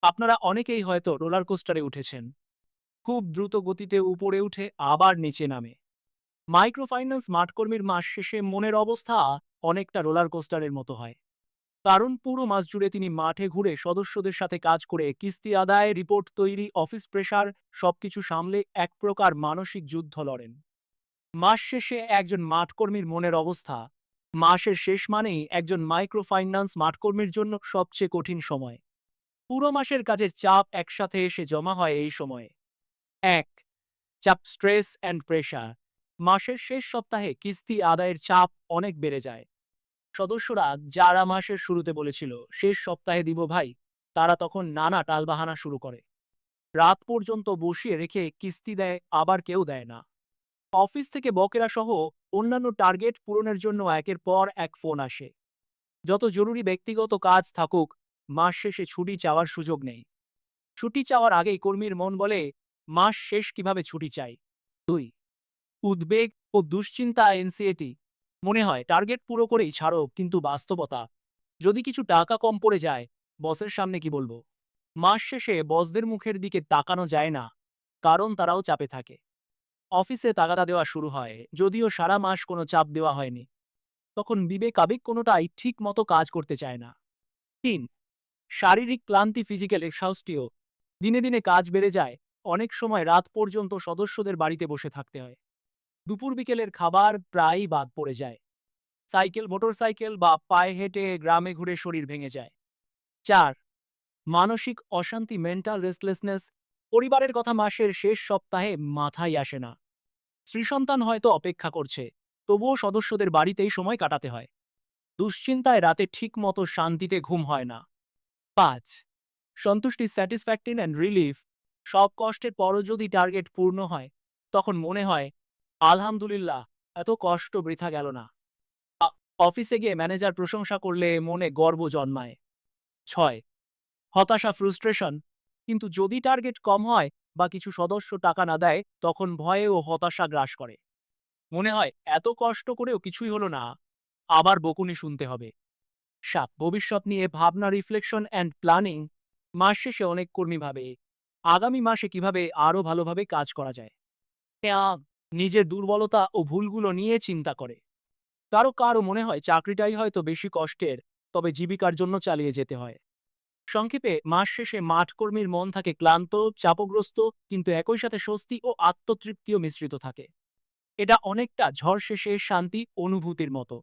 আপনারা অনেকেই হয়তো রোলার কোস্টারে উঠেছেন। খুব দ্রুত গতিতে উপরে উঠে আবার নিচে নামে। মাইক্রোফাইন্যান্স মাঠকর্মীর মাস শেষে মনের অবস্থা অনেকটা রোলার কোস্টারের মতো হয়। কারণ পুরো মাস জুড়ে তিনি মাঠে ঘুরে সদস্যদের সাথে কাজ করে কিস্তি আদায়, রিপোর্ট তৈরি, অফিস প্রেসার সবকিছু সামলে এক প্রকার মানসিক যুদ্ধ লড়েন। মাস শেষে একজন মাঠকর্মীর মনের অবস্থা, মাসের শেষ মানেই একজন মাইক্রোফাইন্যান্স মাঠকর্মীর জন্য সবচেয়ে কঠিন সময়। পুরো মাসের কাজের চাপ একসাথে এসে জমা হয় এই সময়ে। এক, চাপ, স্ট্রেস অ্যান্ড প্রেশার। মাসের শেষ সপ্তাহে কিস্তি আদায়ের চাপ অনেক বেড়ে যায়। সদস্যরা যারা মাসের শুরুতে বলেছিল শেষ সপ্তাহে দিব ভাই, তারা তখন নানা টালবাহানা শুরু করে। রাত পর্যন্ত বসিয়ে রেখে কিস্তি দেয়, আবার কেউ দেয় না। অফিস থেকে বকেরা সহ অন্যান্য টার্গেট পূরণের জন্য একের পর এক ফোন আসে। যত জরুরি ব্যক্তিগত কাজ থাকুক, মাস শেষে ছুটি চাওয়ার সুযোগ নেই। ছুটি চাওয়ার আগেই কর্মীর মন বলে, মাস শেষ কিভাবে ছুটি চাই। দুই, উদ্বেগ ও দুশ্চিন্তা, এনসিএটি। মনে হয় টার্গেট পুরো করেই ছাড়ো, কিন্তু বাস্তবতা, যদি কিছু টাকা কম পড়ে যায়, বসের সামনে কি বলবো? মাস শেষে বসদের মুখের দিকে তাকানো যায় না, কারণ তারাও চাপে থাকে। অফিসে তাগাদা দেওয়া শুরু হয়, যদিও সারা মাস কোনো চাপ দেওয়া হয়নি। তখন বিবেক আবেগ কোনোটাই ঠিক মতো কাজ করতে চায় না। তিন, শারীরিক ক্লান্তি, ফিজিক্যাল এক্সহাউস্টিও। দিনে দিনে কাজ বেড়ে যায়। অনেক সময় রাত পর্যন্ত সদস্যদের বাড়িতে বসে থাকতে হয়। দুপুর বিকেলের খাবার প্রায়ই বাদ পড়ে যায়। মোটরসাইকেল বা পায়ে হেঁটে গ্রামে ঘুরে শরীর ভেঙে যায়। চার, মানসিক অশান্তি, মেন্টাল রেস্টলেসনেস। পরিবারের কথা মাসের শেষ সপ্তাহে মাথায় আসে না। স্ত্রী সন্তান হয়তো অপেক্ষা করছে, তবুও সদস্যদের বাড়িতেই সময় কাটাতে হয়। দুশ্চিন্তায় রাতে ঠিক মতো শান্তিতে ঘুম হয় না। পাঁচ, সন্তুষ্টি, স্যাটিসফ্যাকশন অ্যান্ড রিলিফ। সব কষ্টের পরও যদি টার্গেট পূর্ণ হয়, তখন মনে হয় আলহামদুলিল্লাহ, এত কষ্ট বৃথা গেল না। অফিসে গিয়ে ম্যানেজার প্রশংসা করলে মনে গর্ব জন্মায়। ছয়, হতাশা, ফ্রুস্ট্রেশন। কিন্তু যদি টার্গেট কম হয় বা কিছু সদস্য টাকা না দেয়, তখন ভয়ে ও হতাশা গ্রাস করে। মনে হয় এত কষ্ট করেও কিছুই হলো না, আবার বকুনি শুনতে হবে। সাত, ভবিষ্যৎ নিয়ে ভাবনা, রিফ্লেকশন অ্যান্ড প্ল্যানিং। মাস শেষে অনেক কর্মী ভাবে আগামী মাসে কিভাবে আরো ভালোভাবে কাজ করা যায়। তারা নিজের দুর্বলতা ও ভুলগুলো নিয়ে চিন্তা করে। কারো কারো মনে হয় চাকরিটাই হয়তো বেশি কষ্টের, তবে জীবিকার জন্য চালিয়ে যেতে হয়। সংক্ষেপে, মাস শেষে মাঠকর্মীর মন থাকে ক্লান্ত, চাপগ্রস্ত, কিন্তু একই সাথে স্বস্তি ও আত্মতৃপ্তিও মিশ্রিত থাকে। এটা অনেকটা ঝড় শেষে শান্তি অনুভূতির মতো।